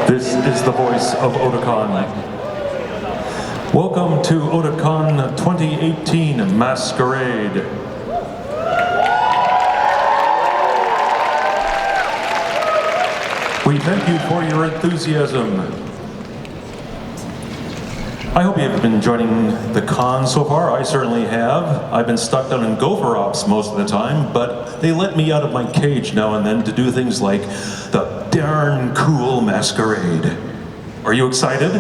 This is the voice of Otakon. Welcome to Otakon 2018 Masquerade. We thank you for your enthusiasm. I hope you have been enjoying the con so far. I certainly have. I've been stuck down in gopher ops most of the time, but they let me out of my cage now and then to do things like the darn cool masquerade. Are you excited?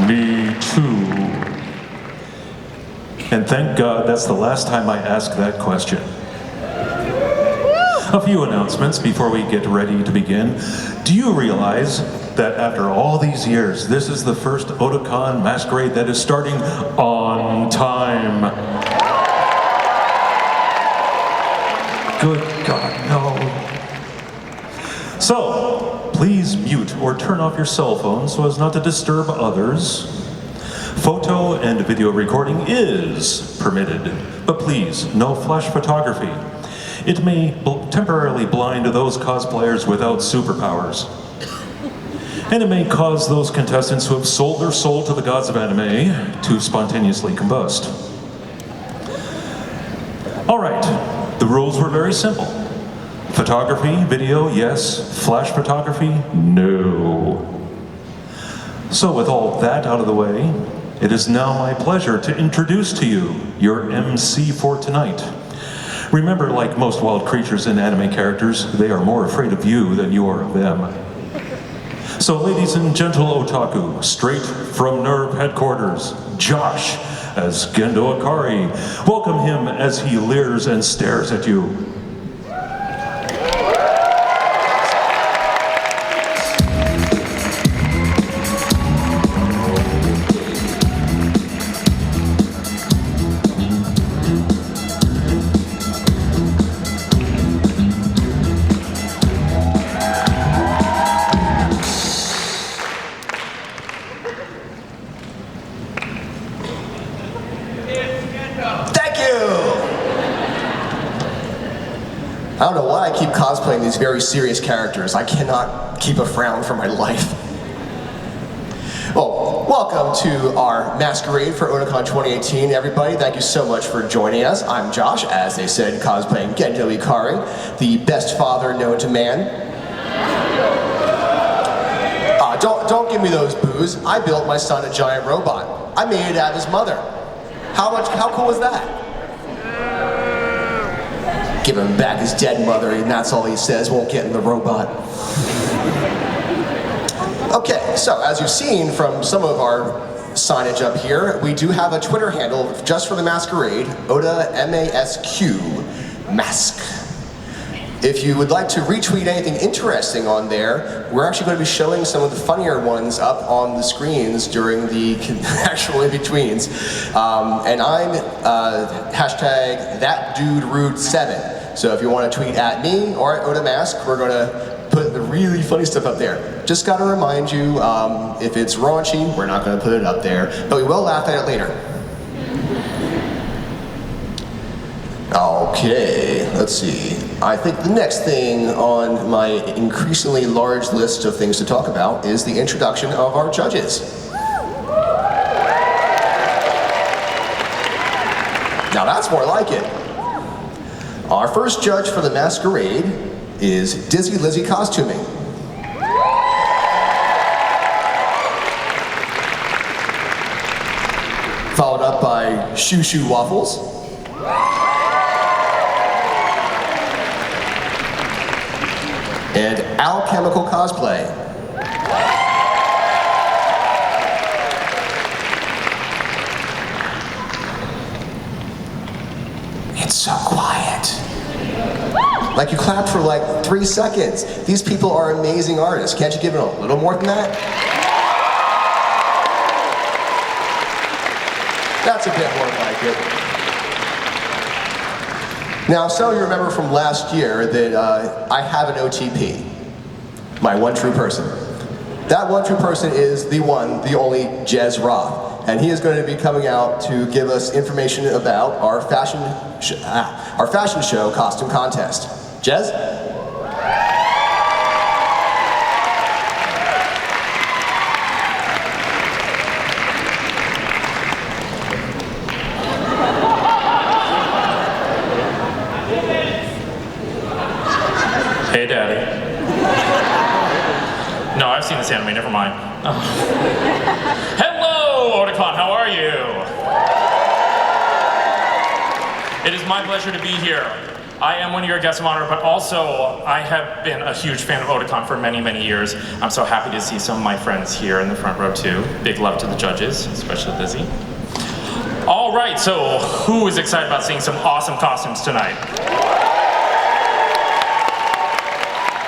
Me too. And thank God that's the last time I ask that question. A few announcements before we get ready to begin. Do you realize that after all these years, this is the first Otakon Masquerade that is starting on time? Good God, no. So, please mute or turn off your cell phone so as not to disturb others. Photo and video recording is permitted, but please, no flash photography. It may temporarily blind those cosplayers without superpowers. And it may cause those contestants who have sold their soul to the gods of anime to spontaneously combust. All right, the rules were very simple. Photography, video, yes. Flash photography, no. So with all that out of the way, it is now my pleasure to introduce to you your MC for tonight. Remember, like most wild creatures and anime characters, they are more afraid of you than you are of them. So ladies and gentle otaku, straight from Nerve headquarters, Josh as Gendo Akari. Welcome him as he leers and stares at you. I don't know why I keep cosplaying these very serious characters. I cannot keep a frown for my life. Well, welcome to our Masquerade for Otakon 2018, everybody. Thank you so much for joining us. I'm Josh, as they said, cosplaying Gendo Ikari, the best father known to man. Don't give me those boos. I built my son a giant robot. I made it out of his mother. How cool is that? Give him back his dead mother, and that's all he says, won't get in the robot. Okay, so as you've seen from some of our signage up here, we do have a Twitter handle just for the Masquerade, Oda M-A-S-Q, Mask. If you would like to retweet anything interesting on there, we're actually going to be showing some of the funnier ones up on the screens during the actual in-betweens. And I'm hashtag ThatDudeRude7. So if you want to tweet at me or at OdaMask, we're going to put the really funny stuff up there. Just got to remind you, if it's raunchy, we're not going to put it up there, but we will laugh at it later. Okay, let's see. I think the next thing on my increasingly large list of things to talk about is the introduction of our judges. Now that's more like it. Our first judge for the Masquerade is Dizzy Lizzy Costuming. Followed up by Shoo Shoo Waffles. And Alchemical Cosplay. It's so quiet. Like you clapped for like 3 seconds. These people are amazing artists. Can't you give it a little more than that? That's a bit more like it. Now, some of you remember from last year that I have an OTP, my one true person. That one true person is the one, the only Jez Roth, and he is going to be coming out to give us information about our fashion show costume contest. Jez? Hey, Daddy. No, I've seen this anime, never mind. Oh. Hello, Otakon, how are you? It is my pleasure to be here. I am one of your guests of honor, but also I have been a huge fan of Otakon for many, many years. I'm so happy to see some of my friends here in the front row too. Big love to the judges, especially Lizzie. All right, so who is excited about seeing some awesome costumes tonight?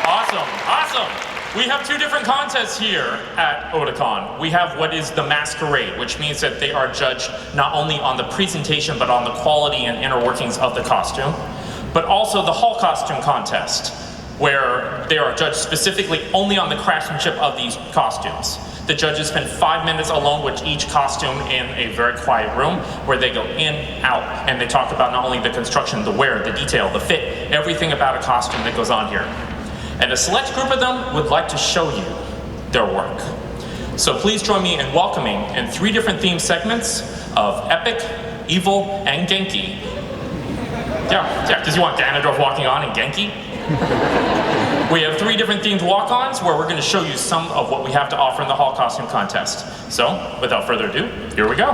Awesome, awesome. We have two different contests here at Otakon. We have what is the Masquerade, which means that they are judged not only on the presentation, but on the quality and inner workings of the costume, but also the Hall Costume Contest, where they are judged specifically only on the craftsmanship of these costumes. The judges spend 5 minutes alone with each costume in a very quiet room where they go in, out, and they talk about not only the construction, the wear, the detail, the fit, everything about a costume that goes on here. And a select group of them would like to show you their work. So please join me in welcoming in 3 different theme segments of Epic, Evil, and Genki. Yeah, because you want Ganondorf walking on and Genki? We have 3 different themed walk-ons where we're going to show you some of what we have to offer in the Hall Costume Contest. So, without further ado, here we go.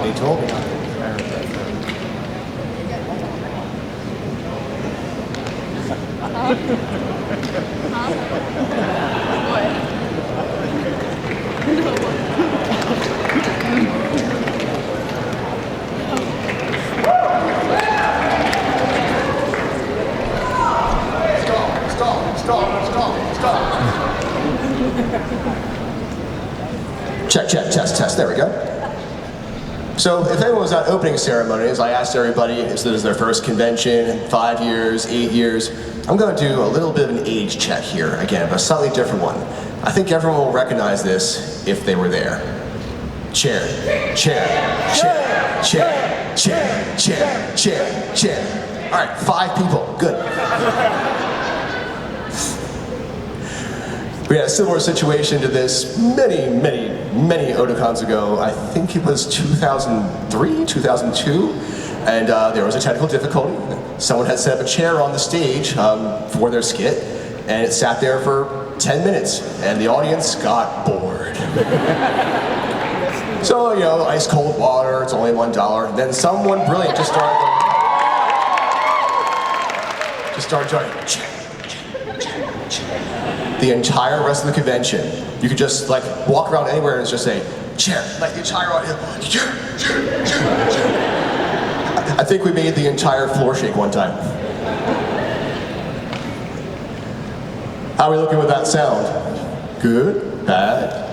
They told me. Stop. Check, test, there we go. So if anyone was at opening ceremonies, I asked everybody if this is their first convention, 5 years, 8 years. I'm going to do a little bit of an age check here, again, but a slightly different one. I think everyone will recognize this if they were there. Chair. All right, 5 people, good. We had a similar situation to this many Otakons ago. I think it was 2003, 2002, and there was a technical difficulty. Someone had set up a chair on the stage for their skit, and it sat there for 10 minutes, and the audience got bored. So, you know, ice cold water, it's only $1. And then someone brilliant just started going, the entire rest of the convention, you could just like walk around anywhere and just say, chair, like the entire audience, chair. I think we made the entire floor shake one time. How are we looking with that sound? Good? Bad?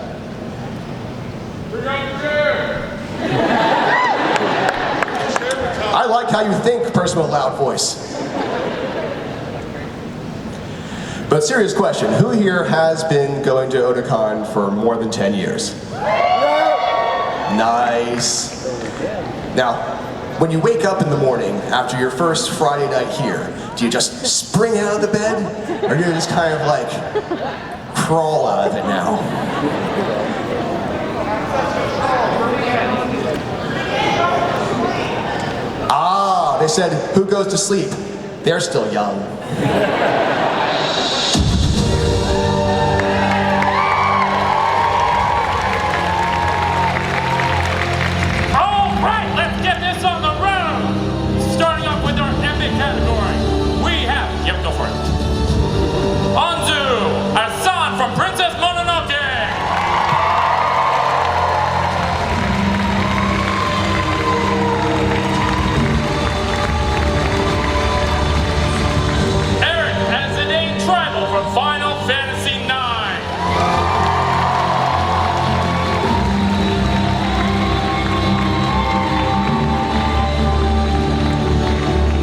I like how you think, person with a loud voice. But serious question, who here has been going to Otakon for more than 10 years? Nice. Now, when you wake up in the morning after your first Friday night here, do you just spring out of the bed? Or do you just kind of like crawl out of it now? Ah, they said, who goes to sleep? They're still young. All right, let's get this on the road. Starting off with our epic category, we have, yep, go for it. Anzu, Hassan from Princess Mononoke. Eric as an A tribal from Final Fantasy IX.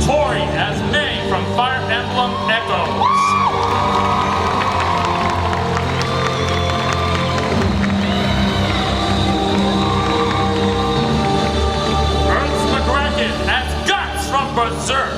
Tori as May from Fire Emblem Echoes. Ernst McCracken as Guts from Berserk.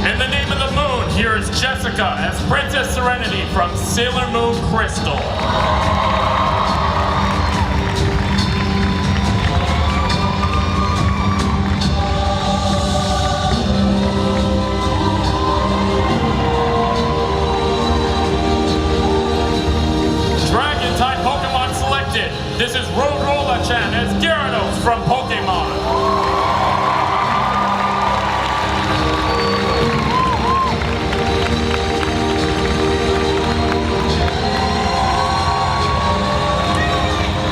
In the name of the moon, here is Jessica as Princess Serenity from Sailor Moon Crystal. Dragon type Pokemon selected. This is Rhodrola-chan as Gyarados from Pokemon.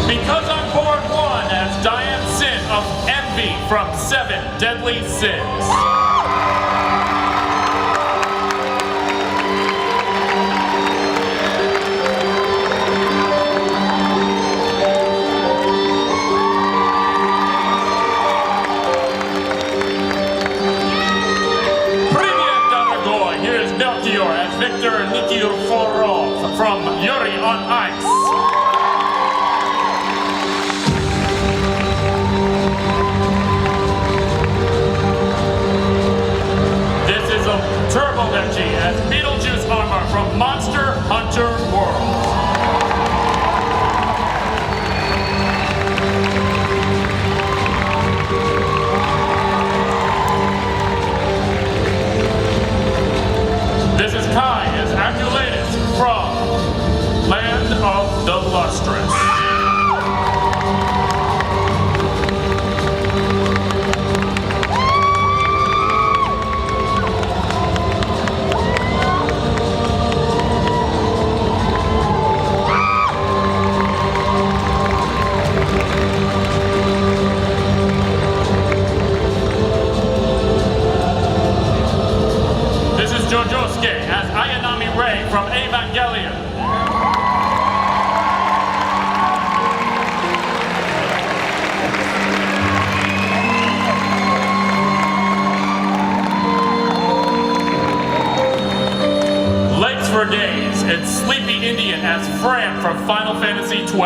Because I'm Board 1 as Diane Sin of Envy from 7 Deadly Sins. Привет, дорогой! Here's Melchior as Victor Nikiforov from Yuri on Ice. This is a Turbo Emcee as Beetlejuice armor from Monster Hunter World. This is Kai as Aculetus from Land of the Lustrous. This is Jojosuke as Ayanami Rei from Evangelion. Legs for Days, it's Sleepy Indian as Fran from Final Fantasy XII.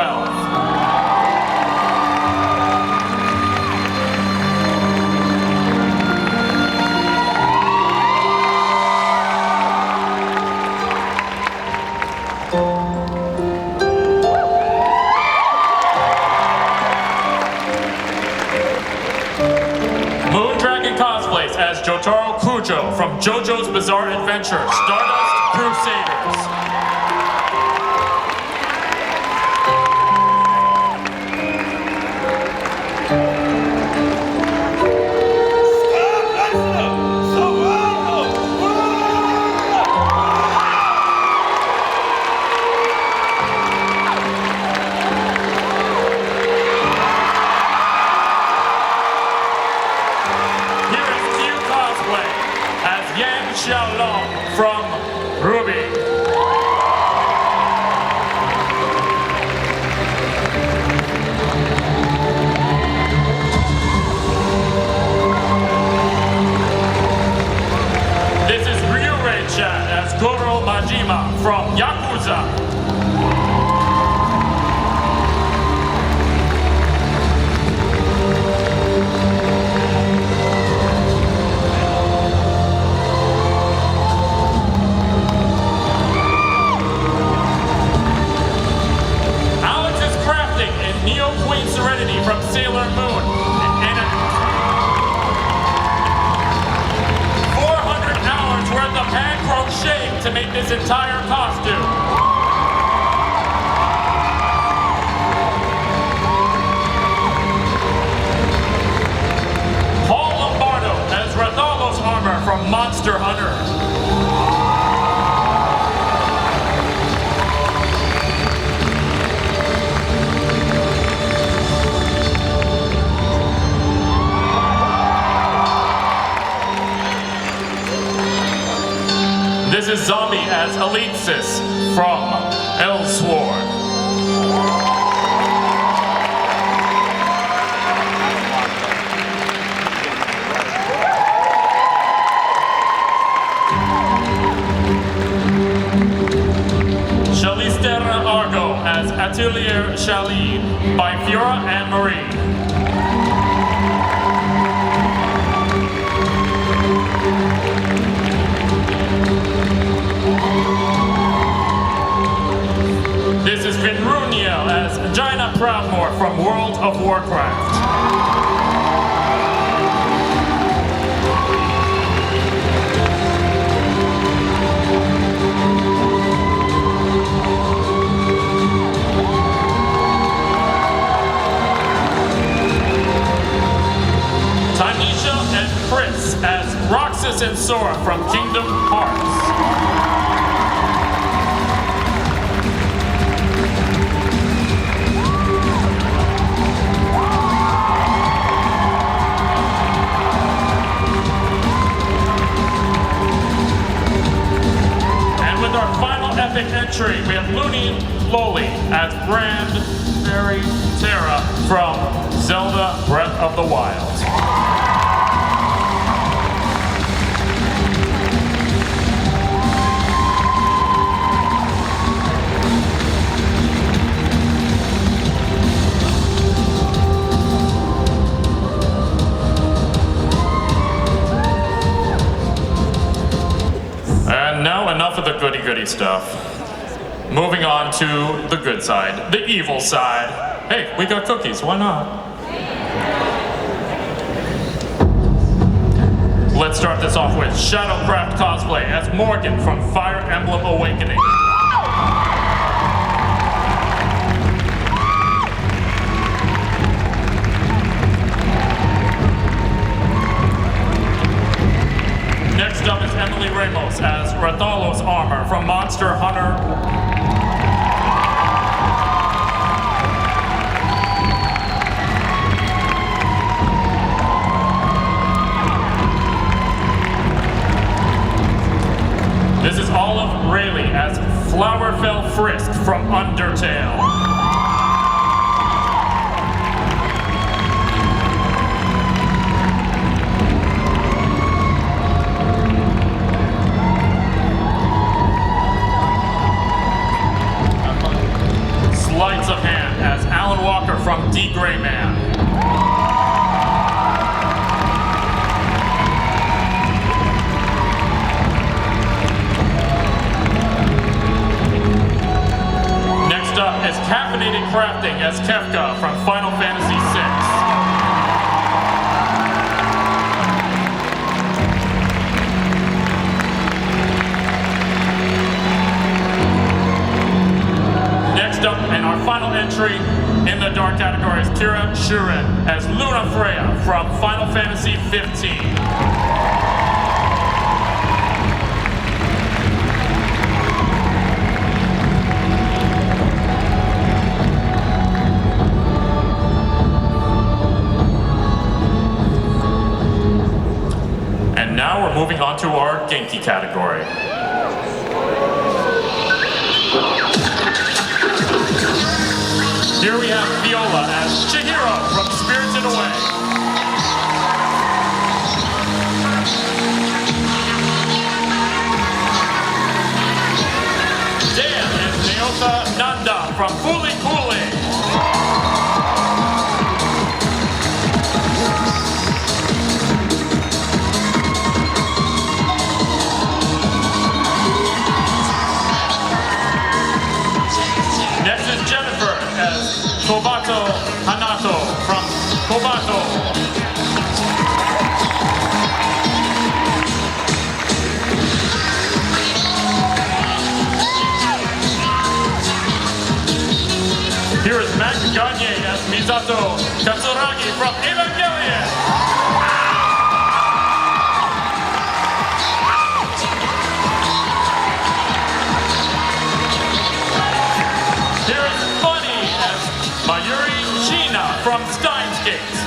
Moondragon cosplays as Jotaro Kujo from JoJo's Bizarre Adventure, Stardust Crusaders. Here is Q Cosplay as Yan Xiaolong from Ruby. This is Ryurei-chan as Goro Majima from Yakuza. to make this entire costume. As Rathalos armor from Monster Hunter. This is Zombie as Elitsis from Elsword. Shalistera Argo as Atelier Shali by Fiora and Marie. This is Vinruniel as Jaina Proudmore from World of Warcraft. Tanisha and Fritz as Roxas and Sora from Kingdom Hearts. And with our final epic entry, we have Looney Loli as Brand Fairy Terra from Zelda Breath of the Wild. And now enough of the goody-goody stuff. Moving on to the good side, the evil side. Hey, we got cookies, why not? Let's start this off with Shadowcraft Cosplay as Morgan from Fire Emblem Awakening. Next up is Emily Ramos as Rathalos Armor from Monster Hunter. This is Olive Rayleigh as Flowerfell Frisk from Undertale. Sleights of Hand as Alan Walker from D. Gray Man. Next up is Caffeinated Crafting as Kefka from Final Fantasy VI. Next up, and our final entry in the dark category is Kira Shuren as Luna Freya from Final Fantasy XV. And now we're moving on to our Genki category. Here we have Viola as Chihiro from Spirited Away. Dan is Naota Nanda from Fooly Cooly. Next is Jennifer as Kobato Hanato from Kobato. Gagne as Misato Katsuragi from Evangelion. Here is Bunny as Mayuri Shina from Steins Gate.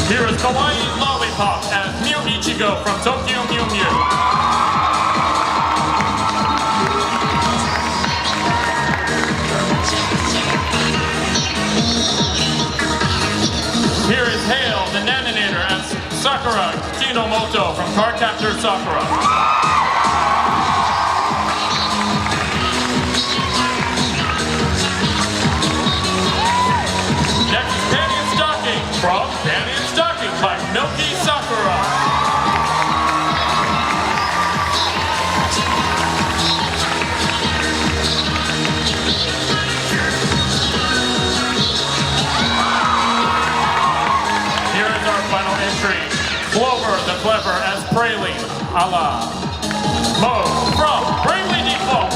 Here is Kawaii Lollipop as Mew Ichigo from Tokyo Mew Mew. Here is Hale, the Naninator, as Sakura Kinomoto from Cardcaptor Sakura. Next is Panty and Stocking from Panty and Stocking by Milky Sakura. Here is our final entry. Clover the Clever as Praline, a la Mo from Bravely Default.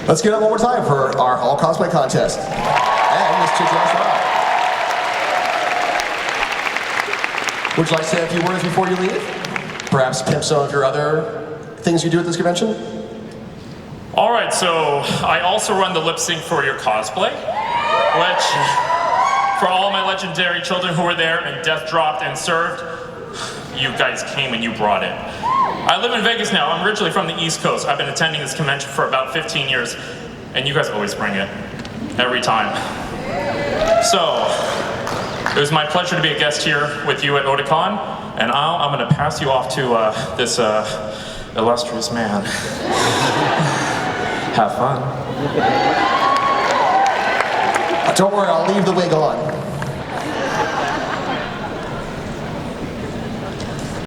Let's get it one more time for our Hall Cosplay Contest. And Miss Chichas Rock. Would you like to say a few words before you leave? Perhaps pimp some of your other things you do at this convention? All right, so I also run the lip sync for your cosplay, which for all my legendary children who were there and death dropped and served, you guys came and you brought it. I live in Vegas now. I'm originally from the East Coast. I've been attending this convention for about 15 years, and you guys always bring it, every time. So, it was my pleasure to be a guest here with you at Otakon, and I'm going to pass you off to this illustrious man. Have fun. Don't worry, I'll leave the wig on.